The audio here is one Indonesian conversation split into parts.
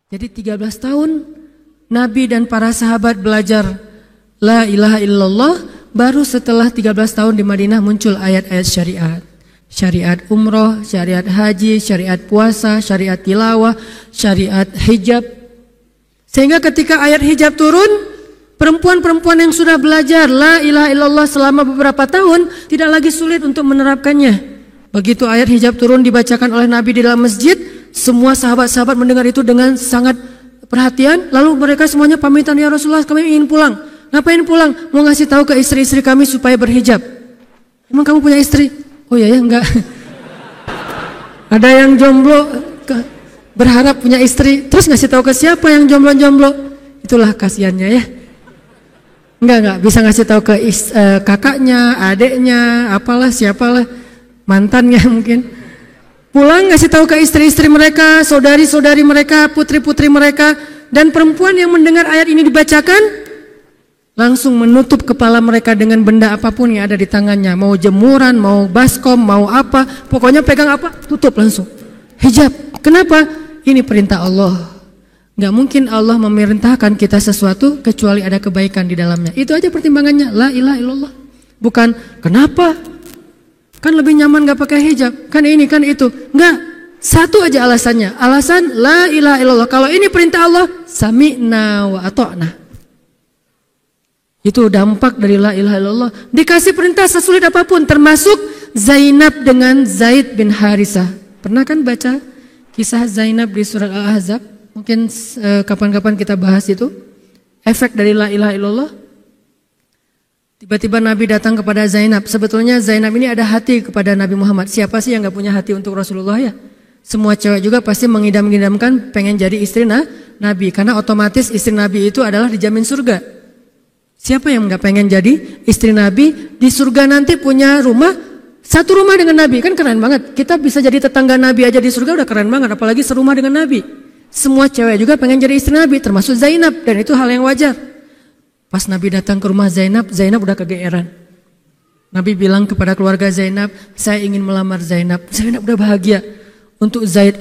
Jadi 13 tahun Nabi dan para sahabat belajar la ilaha illallah, baru setelah 13 tahun di Madinah muncul ayat-ayat syariat. Syariat umroh, syariat haji, syariat puasa, syariat tilawah, syariat hijab. Sehingga ketika ayat hijab turun, perempuan-perempuan yang sudah belajar la ilaha illallah selama beberapa tahun tidak lagi sulit untuk menerapkannya. Begitu ayat hijab turun dibacakan oleh Nabi di dalam masjid, semua sahabat-sahabat mendengar itu dengan sangat perhatian. Lalu mereka semuanya pamitan, ya Rasulullah kami ingin pulang. Ngapain pulang? Mau ngasih tahu ke istri-istri kami supaya berhijab. Emang kamu punya istri? Oh ya enggak. Ada yang jomblo berharap punya istri, terus ngasih tahu ke siapa yang jomblo-jomblo? Itulah kasihannya ya. Enggak bisa ngasih tahu ke kakaknya, adeknya, apalah siapalah, mantannya mungkin. Pulang ngasih tahu ke istri-istri mereka, saudari-saudari mereka, putri-putri mereka, dan perempuan yang mendengar ayat ini dibacakan langsung menutup kepala mereka dengan benda apapun yang ada di tangannya. Mau jemuran, mau baskom, mau apa, pokoknya pegang apa, tutup langsung. Hijab. Kenapa? Ini perintah Allah. Gak mungkin Allah memerintahkan kita sesuatu kecuali ada kebaikan di dalamnya. Itu aja pertimbangannya. La ilaha illallah. Bukan kenapa? Kan lebih nyaman gak pakai hijab. Kan ini, kan itu. Enggak. Satu aja alasannya. Alasan la ilaha illallah. Kalau ini perintah Allah, sami'na wa ata'na. Itu dampak dari la ilaha illallah. Dikasih perintah sesulit apapun, termasuk Zainab dengan Zaid bin Harisah. Pernah kan baca kisah Zainab di surat Al-Ahzab? Mungkin kapan-kapan kita bahas itu. Efek dari la ilaha illallah. Tiba-tiba Nabi datang kepada Zainab. Sebetulnya Zainab ini ada hati kepada Nabi Muhammad. Siapa sih yang gak punya hati untuk Rasulullah ya? Semua cewek juga pasti mengidam-idamkan pengen jadi istri Nabi. Karena otomatis istri Nabi itu adalah dijamin surga. Siapa yang gak pengen jadi istri Nabi? Di surga nanti punya rumah, satu rumah dengan Nabi. Kan keren banget. Kita bisa jadi tetangga Nabi aja di surga udah keren banget. Apalagi serumah dengan Nabi. Semua cewek juga pengen jadi istri Nabi, termasuk Zainab. Dan itu hal yang wajar. Pas Nabi datang ke rumah Zainab, Zainab udah kegeeran. Nabi bilang kepada keluarga Zainab, saya ingin melamar Zainab. Zainab udah bahagia. Untuk Zaid,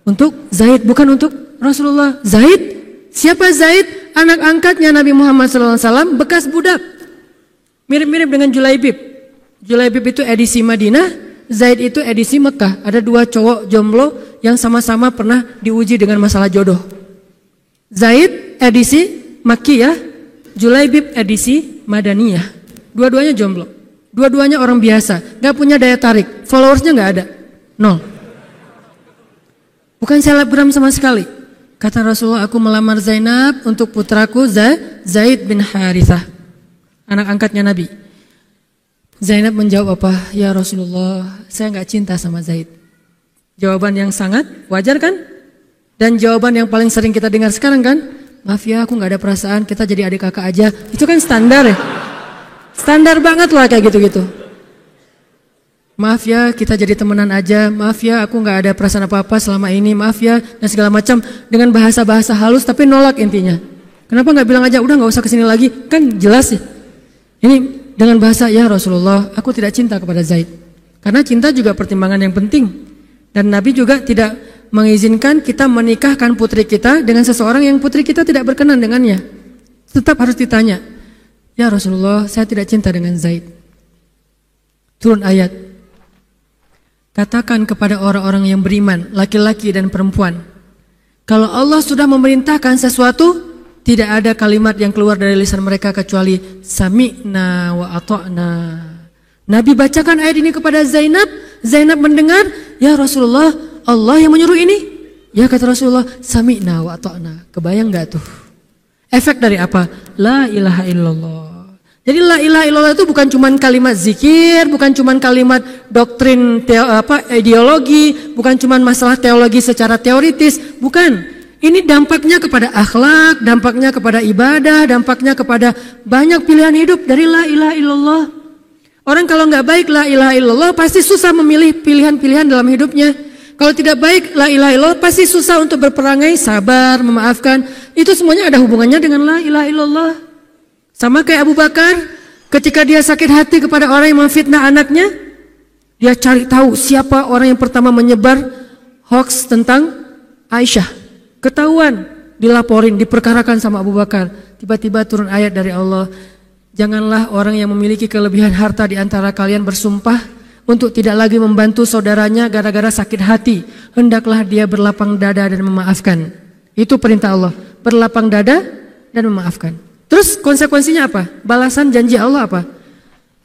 untuk Zaid, bukan untuk Rasulullah. Zaid? Siapa Zaid? Anak angkatnya Nabi Muhammad SAW, bekas budak. Mirip-mirip dengan Julaibib. Julaibib itu edisi Madinah, Zaid itu edisi Mekah. Ada dua cowok jomblo yang sama-sama pernah diuji dengan masalah jodoh. Zaid edisi Makkiyah, Julaibib edisi Madaniyah. Dua-duanya jomblo. Dua-duanya orang biasa, gak punya daya tarik. Followersnya gak ada, 0. Bukan selebgram sama sekali. Kata Rasulullah, aku melamar Zainab untuk putraku Zaid bin Harithah, anak angkatnya Nabi. Zainab menjawab apa? Ya Rasulullah, saya gak cinta sama Zaid. Jawaban yang sangat wajar kan? Dan jawaban yang paling sering kita dengar sekarang kan? Maaf ya, aku gak ada perasaan, kita jadi adik kakak aja. Itu kan standar ya? Standar banget lah kayak gitu-gitu. Maaf ya, kita jadi temenan aja. Maaf ya, aku gak ada perasaan apa-apa selama ini. Maaf ya, dan segala macam. Dengan bahasa-bahasa halus tapi nolak intinya. Kenapa gak bilang aja, udah gak usah kesini lagi? Kan jelas ya. Ini dengan bahasa, ya Rasulullah, aku tidak cinta kepada Zaid. Karena cinta juga pertimbangan yang penting. Dan Nabi juga tidak mengizinkan kita menikahkan putri kita dengan seseorang yang putri kita tidak berkenan dengannya. Tetap harus ditanya, ya Rasulullah, saya tidak cinta dengan Zaid. Turun ayat. Katakan kepada orang-orang yang beriman, laki-laki dan perempuan, kalau Allah sudah memerintahkan sesuatu, tidak ada kalimat yang keluar dari lisan mereka kecuali sami'na wa ata'na. Nabi bacakan ayat ini kepada Zainab. Zainab mendengar, ya Rasulullah, Allah yang menyuruh ini. Ya kata Rasulullah, sami'na wa ata'na. Kebayang gak tuh? Efek dari apa? La ilaha illallah. Jadi la ilaha illallah itu bukan cuma kalimat zikir, bukan cuma kalimat doktrin ideologi, bukan cuma masalah teologi secara teoritis, bukan. Ini dampaknya kepada akhlak, dampaknya kepada ibadah, dampaknya kepada banyak pilihan hidup dari la ilaha illallah. Orang kalau nggak baik la ilaha illallah pasti susah memilih pilihan-pilihan dalam hidupnya. Kalau tidak baik la ilaha illallah pasti susah untuk berperangai, sabar, memaafkan. Itu semuanya ada hubungannya dengan la ilaha illallah. Sama kayak Abu Bakar, ketika dia sakit hati kepada orang yang memfitnah anaknya, dia cari tahu siapa orang yang pertama menyebar hoax tentang Aisyah ketahuan, dilaporin, diperkarakan sama Abu Bakar. Tiba-tiba turun ayat dari Allah, janganlah orang yang memiliki kelebihan harta di antara kalian bersumpah untuk tidak lagi membantu saudaranya gara-gara sakit hati. Hendaklah dia berlapang dada dan memaafkan. Itu perintah Allah, berlapang dada dan memaafkan. Terus konsekuensinya apa? Balasan janji Allah apa?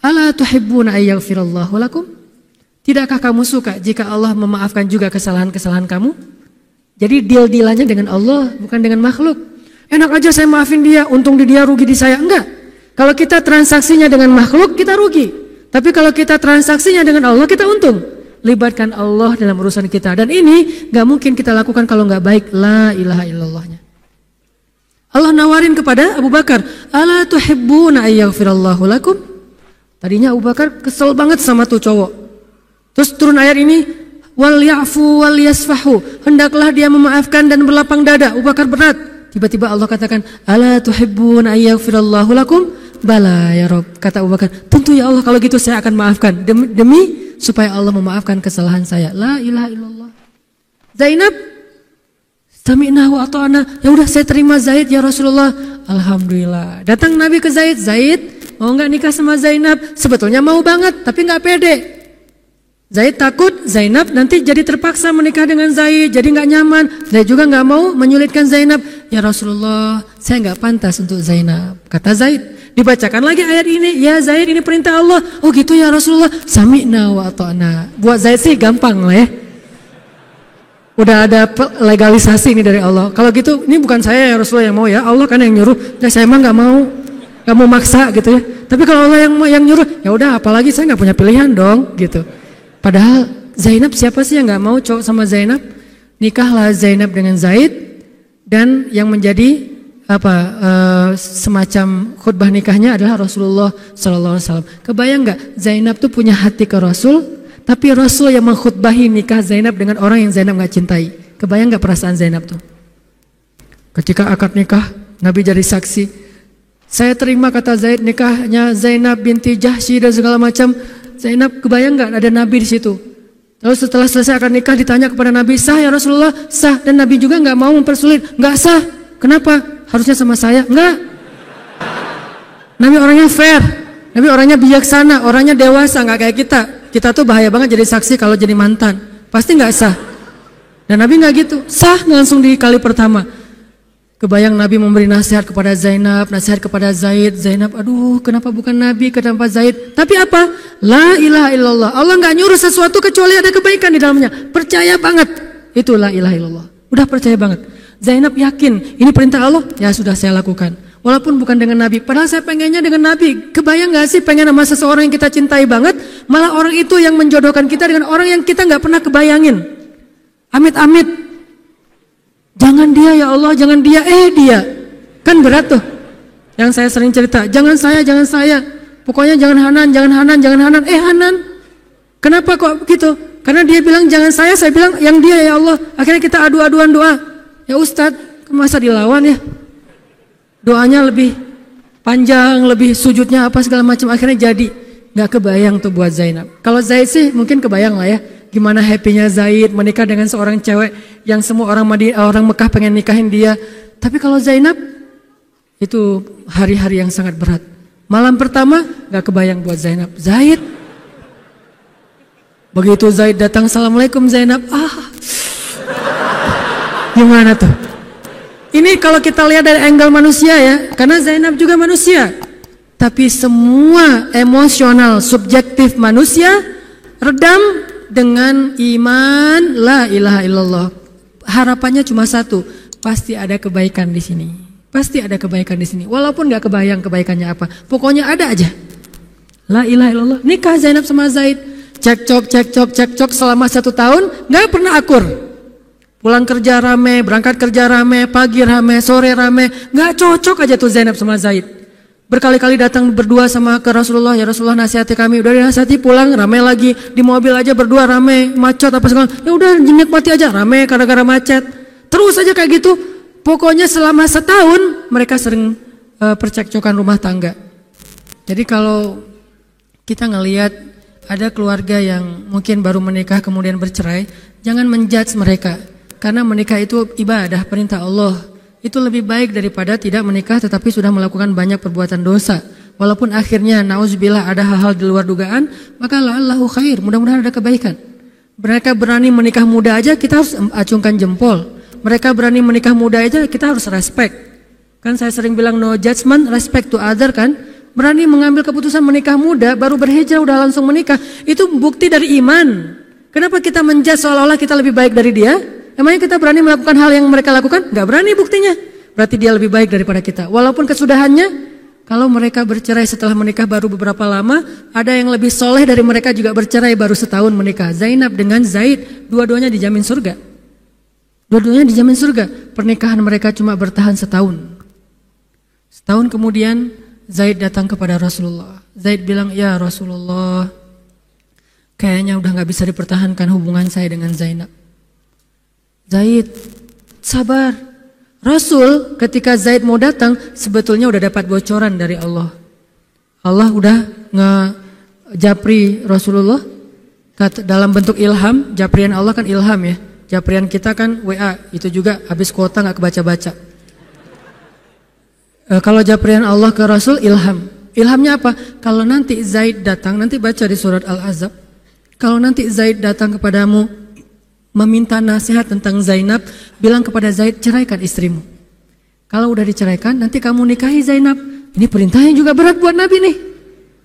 Ala tuhibbuna ayyaghfirallahu lakum? Tidakkah kamu suka jika Allah memaafkan juga kesalahan-kesalahan kamu? Jadi deal-dealannya dengan Allah, bukan dengan makhluk. Enak aja saya maafin dia, untung di dia, rugi di saya. Enggak. Kalau kita transaksinya dengan makhluk, kita rugi. Tapi kalau kita transaksinya dengan Allah, kita untung. Libatkan Allah dalam urusan kita. Dan ini gak mungkin kita lakukan kalau gak baik. La ilaha illallahnya. Allah nawarin kepada Abu Bakar, ala tuhibbuna ayyaghfirallahu lakum? Tadinya Abu Bakar kesel banget sama tuh cowok. Terus turun ayat ini, wal ya'fu wal yasfahu. Hendaklah dia memaafkan dan berlapang dada. Abu Bakar berat. Tiba-tiba Allah katakan, ala tuhibbuna ayyaghfirallahu lakum? Bala ya Rob, kata Abu Bakar, tentu ya Allah, kalau gitu saya akan maafkan demi supaya Allah memaafkan kesalahan saya. La ilaha illallah. Zainab, sami'na wa ata'na. Ya udah saya terima Zaid ya Rasulullah. Alhamdulillah. Datang Nabi ke Zaid, Zaid mau nggak nikah sama Zainab? Sebetulnya mau banget, tapi nggak pede. Zaid takut Zainab nanti jadi terpaksa menikah dengan Zaid, jadi nggak nyaman. Zaid juga nggak mau menyulitkan Zainab. Ya Rasulullah, saya nggak pantas untuk Zainab. Kata Zaid. Dibacakan lagi ayat ini, ya Zaid ini perintah Allah. Oh gitu ya Rasulullah, sami'na wa ata'na. Buat Zaid sih gampang lah ya. Udah ada legalisasi ini dari Allah. Kalau gitu, ini bukan saya ya Rasulullah yang mau ya, Allah kan yang nyuruh. Ya saya emang nggak mau maksa gitu ya. Tapi kalau Allah yang nyuruh, ya udah, apalagi saya nggak punya pilihan dong gitu. Padahal Zainab, siapa sih yang nggak mau cowok sama Zainab? Nikahlah Zainab dengan Zaid, dan yang menjadi semacam khutbah nikahnya adalah Rasulullah SAW. Kebayang nggak Zainab tuh punya hati ke Rasul, tapi Rasul yang mengkhutbahi nikah Zainab dengan orang yang Zainab nggak cintai. Kebayang nggak perasaan Zainab tuh? Ketika akad nikah, Nabi jadi saksi. Saya terima, kata Zaid, nikahnya Zainab binti Jahsy dan segala macam. Zainab, kebayang nggak ada Nabi di situ? Lalu setelah selesai akad nikah ditanya kepada Nabi, sah ya Rasulullah? Sah. Dan Nabi juga nggak mau mempersulit. Nggak sah. Kenapa? Harusnya sama saya? Enggak. Nabi orangnya fair, Nabi orangnya bijaksana, orangnya dewasa, nggak kayak kita. Kita tuh bahaya banget jadi saksi kalau jadi mantan, pasti nggak sah. Dan Nabi nggak gitu, sah langsung di kali pertama. Kebayang Nabi memberi nasihat kepada Zainab, nasihat kepada Zaid. Zainab, aduh kenapa bukan Nabi, kenapa Zaid? Tapi apa? La ilaha illallah. Allah nggak nyuruh sesuatu kecuali ada kebaikan di dalamnya. Percaya banget, itu la ilaha illallah. Udah percaya banget. Zainab yakin, ini perintah Allah, ya sudah saya lakukan. Walaupun bukan dengan Nabi, padahal saya pengennya dengan Nabi. Kebayang gak sih pengen sama seseorang yang kita cintai banget, malah orang itu yang menjodohkan kita dengan orang yang kita gak pernah kebayangin. Amit-amit. Jangan dia ya Allah, jangan dia, dia. Kan berat tuh. Yang saya sering cerita, jangan saya. Pokoknya jangan Hanan. Hanan. Kenapa kok begitu? Karena dia bilang jangan saya bilang yang dia ya Allah. Akhirnya kita adu-aduan doa. Ya Ustadz, masa dilawan ya? Doanya lebih panjang, lebih sujudnya apa segala macam, akhirnya jadi. Gak kebayang tuh buat Zainab. Kalau Zaid sih mungkin kebayang lah ya, gimana happynya Zaid menikah dengan seorang cewek yang semua orang Mekah pengen nikahin dia. Tapi kalau Zainab, itu hari-hari yang sangat berat. Malam pertama gak kebayang buat Zainab. Zaid, begitu Zaid datang, assalamualaikum Zainab. Gimana tuh? Ini kalau kita lihat dari angle manusia ya, karena Zainab juga manusia. Tapi semua emosional subjektif manusia redam dengan iman la ilaha illallah. Harapannya cuma satu, pasti ada kebaikan di sini. Pasti ada kebaikan di sini. Walaupun gak kebayang kebaikannya apa, pokoknya ada aja. La ilaha illallah. Nikah Zainab sama Zaid, cekcok selama 1 tahun, gak pernah akur. Pulang kerja rame, berangkat kerja rame, pagi rame, sore rame. Gak cocok aja tuh Zainab sama Zaid. Berkali-kali datang berdua sama ke Rasulullah, ya Rasulullah nasihati kami. Udah dinasihati, pulang rame lagi. Di mobil aja berdua rame, macet apa segala. Ya udah nikmati aja, rame gara-gara macet. Terus aja kayak gitu. Pokoknya selama 1 tahun mereka sering percekcokan rumah tangga. Jadi kalau kita ngelihat ada keluarga yang mungkin baru menikah kemudian bercerai, jangan menjudge mereka. Karena menikah itu ibadah, perintah Allah. Itu lebih baik daripada tidak menikah tetapi sudah melakukan banyak perbuatan dosa. Walaupun akhirnya nauzubillah ada hal-hal di luar dugaan, maka la'allahu khair, mudah-mudahan ada kebaikan. Mereka berani menikah muda aja, kita harus acungkan jempol. Mereka berani menikah muda aja, kita harus respect. Kan saya sering bilang no judgment, respect to other kan. Berani mengambil keputusan menikah muda, baru berhijrah udah langsung menikah. Itu bukti dari iman. Kenapa kita menjudge seolah-olah kita lebih baik dari dia? Emangnya kita berani melakukan hal yang mereka lakukan? Gak berani buktinya. Berarti dia lebih baik daripada kita. Walaupun kesudahannya, kalau mereka bercerai setelah menikah baru beberapa lama, ada yang lebih soleh dari mereka juga bercerai baru setahun menikah. Zainab dengan Zaid, dua-duanya dijamin surga. Dua-duanya dijamin surga. Pernikahan mereka cuma bertahan setahun. Setahun kemudian Zaid datang kepada Rasulullah. Zaid bilang, ya Rasulullah, kayaknya udah gak bisa dipertahankan hubungan saya dengan Zainab. Zaid, sabar. Rasul ketika Zaid mau datang sebetulnya udah dapat bocoran dari Allah. Allah udah ngejapri Rasulullah dalam bentuk ilham. Japrian Allah kan ilham ya. Japrian kita kan WA, itu juga habis kuota gak kebaca-baca. Kalau japrian Allah ke Rasul ilham. Ilhamnya apa? Kalau nanti Zaid datang, nanti baca di surat Al-Ahzab. Kalau nanti Zaid datang kepadamu meminta nasihat tentang Zainab, bilang kepada Zaid, ceraikan istrimu. Kalau udah diceraikan, nanti kamu nikahi Zainab. Ini perintahnya juga berat buat Nabi nih.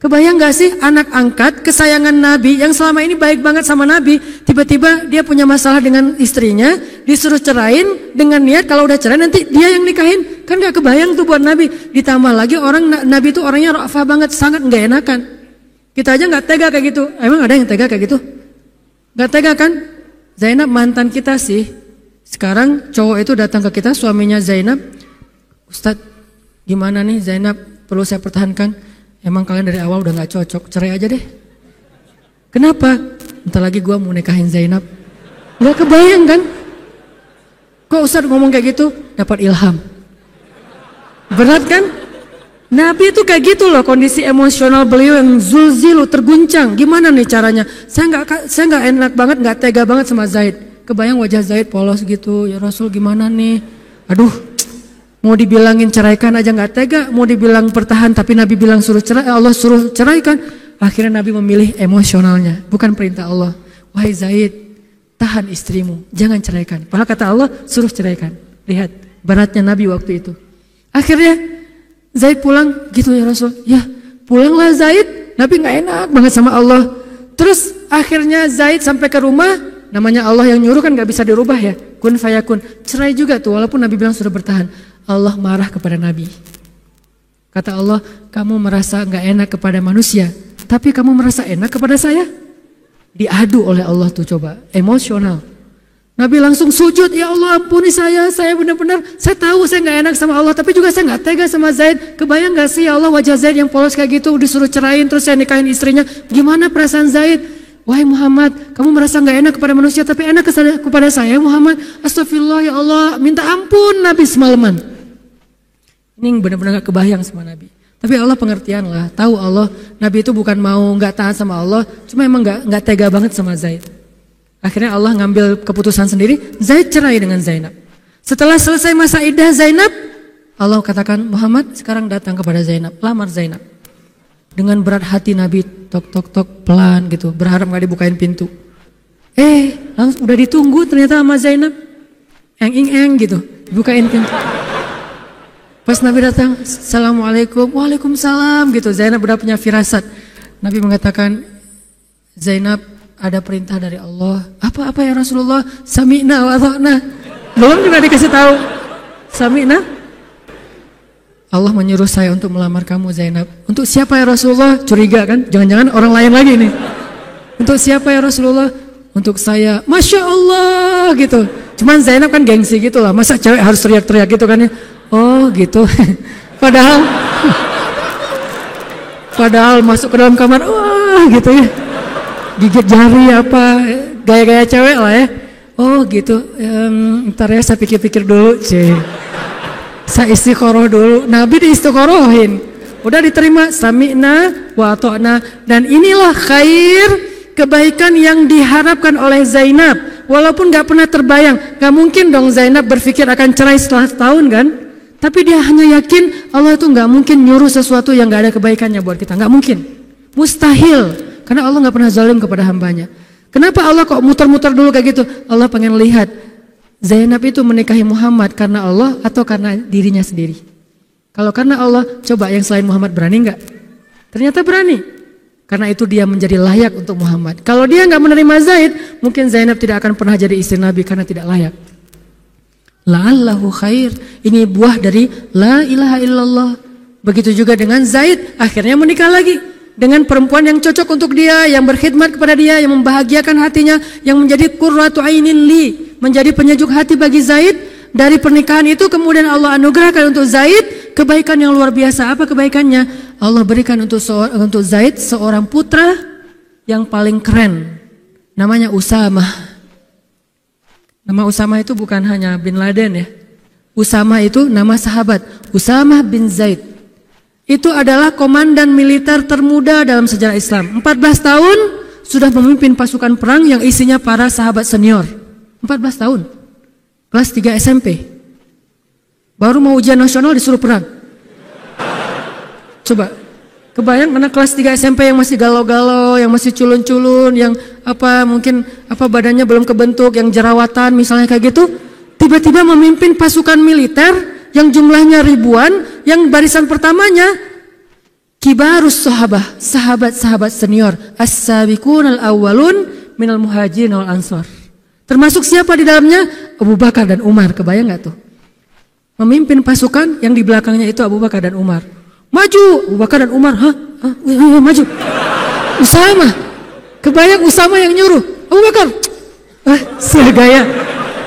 Kebayang gak sih anak angkat kesayangan Nabi yang selama ini baik banget sama Nabi, tiba-tiba dia punya masalah dengan istrinya, disuruh cerain dengan niat kalau udah cerai nanti dia yang nikahin. Kan gak kebayang tuh buat Nabi. Ditambah lagi Nabi itu orangnya ra'afah banget, sangat gak enakan. Kita aja gak tega kayak gitu. Emang ada yang tega kayak gitu? Gak tega kan? Zainab mantan kita sih. Sekarang cowok itu datang ke kita, suaminya Zainab. Ustadz, gimana nih Zainab, perlu saya pertahankan? Emang kalian dari awal udah gak cocok, cerai aja deh. Kenapa? Bentar lagi gue mau nikahin Zainab. Gak kebayang kan? Kok Ustadz ngomong kayak gitu? Dapat ilham. Berat kan? Nabi itu kayak gitu loh, kondisi emosional beliau yang zulzilu, terguncang. Gimana nih caranya? Saya nggak enak banget, nggak tega banget sama Zaid. Kebayang wajah Zaid polos gitu. Ya Rasul gimana nih? Aduh, mau dibilangin ceraikan aja nggak tega. Mau dibilang pertahan, tapi Nabi bilang suruh cerai, Allah suruh ceraikan. Akhirnya Nabi memilih emosionalnya, bukan perintah Allah. Wahai Zaid, tahan istrimu, jangan ceraikan. Padahal kata Allah suruh ceraikan. Lihat beratnya Nabi waktu itu. Akhirnya Zaid pulang, gitu ya Rasul. Ya pulanglah Zaid, Nabi gak enak banget sama Allah. Terus akhirnya Zaid sampai ke rumah, namanya Allah yang nyuruh kan gak bisa dirubah ya. Kun fayakun, cerai juga tuh walaupun Nabi bilang sudah bertahan. Allah marah kepada Nabi. Kata Allah, kamu merasa gak enak kepada manusia, tapi kamu merasa enak kepada saya? Diadu oleh Allah tuh coba, emosional. Nabi langsung sujud, ya Allah ampuni saya benar-benar, saya tahu saya gak enak sama Allah, tapi juga saya gak tega sama Zaid. Kebayang gak sih ya Allah wajah Zaid yang polos kayak gitu, disuruh cerain terus saya nikahin istrinya. Gimana perasaan Zaid? Wahai Muhammad, kamu merasa gak enak kepada manusia tapi enak kepada saya Muhammad. Astagfirullah ya Allah, minta ampun Nabi semalaman. Ini benar-benar gak kebayang sama Nabi. Tapi Allah pengertian lah, tahu Allah Nabi itu bukan mau gak taat sama Allah, cuma emang gak tega banget sama Zaid. Akhirnya Allah ngambil keputusan sendiri, Zaid cerai dengan Zainab. Setelah selesai masa iddah Zainab, Allah katakan, Muhammad sekarang datang kepada Zainab, lamar Zainab. Dengan berat hati Nabi, tok pelan gitu, berharap gak dibukain pintu. Langsung udah ditunggu ternyata sama Zainab. Eng gitu, bukain pintu. Pas Nabi datang, Assalamualaikum, Waalaikumsalam gitu. Zainab udah punya firasat. Nabi mengatakan, Zainab, ada perintah dari Allah. Apa ya Rasulullah? Sami'na wa ata'na. Belum juga dikasih tahu. Sami'na. Allah menyuruh saya untuk melamar kamu Zainab. Untuk siapa ya Rasulullah? Curiga kan? Jangan-jangan orang lain lagi nih. Untuk siapa ya Rasulullah? Untuk saya. Masya Allah gitu. Cuman Zainab kan gengsi gitu lah. Masa cewek harus teriak-teriak gitu kan ya? Oh gitu. Padahal masuk ke dalam kamar. Wah gitu ya. Gigit jari apa, gaya-gaya cewek lah ya. Oh gitu, ntar ya saya pikir-pikir dulu. Saya istiqoroh dulu. Nabi diistiqorohin. Udah diterima, sami'na wa ata'na. Dan inilah khair, kebaikan yang diharapkan oleh Zainab. walaupun gak pernah terbayang, gak mungkin dong Zainab berpikir akan cerai setelah setahun kan? Tapi dia hanya yakin Allah itu gak mungkin nyuruh sesuatu yang gak ada kebaikannya buat kita, gak mungkin, mustahil, karena Allah gak pernah zalim kepada hambanya. Kenapa Allah kok muter-muter dulu kayak gitu? Allah pengen lihat Zainab itu menikahi Muhammad karena Allah atau karena dirinya sendiri. Kalau karena Allah, coba yang selain Muhammad berani gak? Ternyata berani. Karena itu dia menjadi layak untuk Muhammad. Kalau dia gak menerima Zaid, mungkin Zainab tidak akan pernah jadi istri Nabi karena tidak layak. La'allahu khair. Ini buah dari la ilaha illallah. Begitu juga dengan Zaid, akhirnya menikah lagi dengan perempuan yang cocok untuk dia, yang berkhidmat kepada dia, yang membahagiakan hatinya, yang menjadi qurratu ainin li, menjadi penyejuk hati bagi Zaid. Dari pernikahan itu kemudian Allah anugerahkan untuk Zaid kebaikan yang luar biasa. Apa kebaikannya? Allah berikan untuk Zaid seorang putra yang paling keren. Namanya Usamah. Nama Usamah itu bukan hanya bin Laden ya. Usamah itu nama sahabat. Usamah bin Zaid. Itu adalah komandan militer termuda dalam sejarah Islam. 14 tahun sudah memimpin pasukan perang yang isinya para sahabat senior. 14 tahun. Kelas 3 SMP. Baru mau ujian nasional disuruh perang. Coba, kebayang anak kelas 3 SMP yang masih galau-galau, yang masih culun-culun, yang mungkin badannya belum kebentuk, yang jerawatan misalnya kayak gitu, tiba-tiba memimpin pasukan militer yang jumlahnya ribuan, yang barisan pertamanya kibarus sahabah, sahabat-sahabat senior, as-sabiqun al-awwalun minal muhajirin wal ansor. Termasuk siapa di dalamnya? Abu Bakar dan Umar. Kebayang gak tuh? Memimpin pasukan yang di belakangnya itu Abu Bakar dan Umar. Maju, Abu Bakar dan Umar. Maju. Usamah. Kebayang Usamah yang nyuruh. Abu Bakar. Segaya.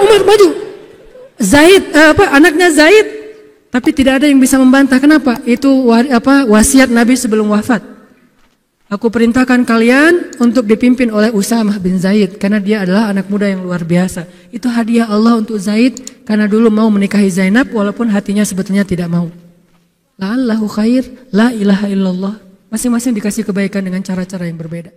Umar maju. Zaid, anaknya Zaid. Tapi tidak ada yang bisa membantah. Kenapa? Itu wasiat Nabi sebelum wafat. Aku perintahkan kalian untuk dipimpin oleh Usamah bin Zaid karena dia adalah anak muda yang luar biasa. Itu hadiah Allah untuk Zaid karena dulu mau menikahi Zainab walaupun hatinya sebetulnya tidak mau. La'allahu khair, la ilaha illallah. Masing-masing dikasih kebaikan dengan cara-cara yang berbeda.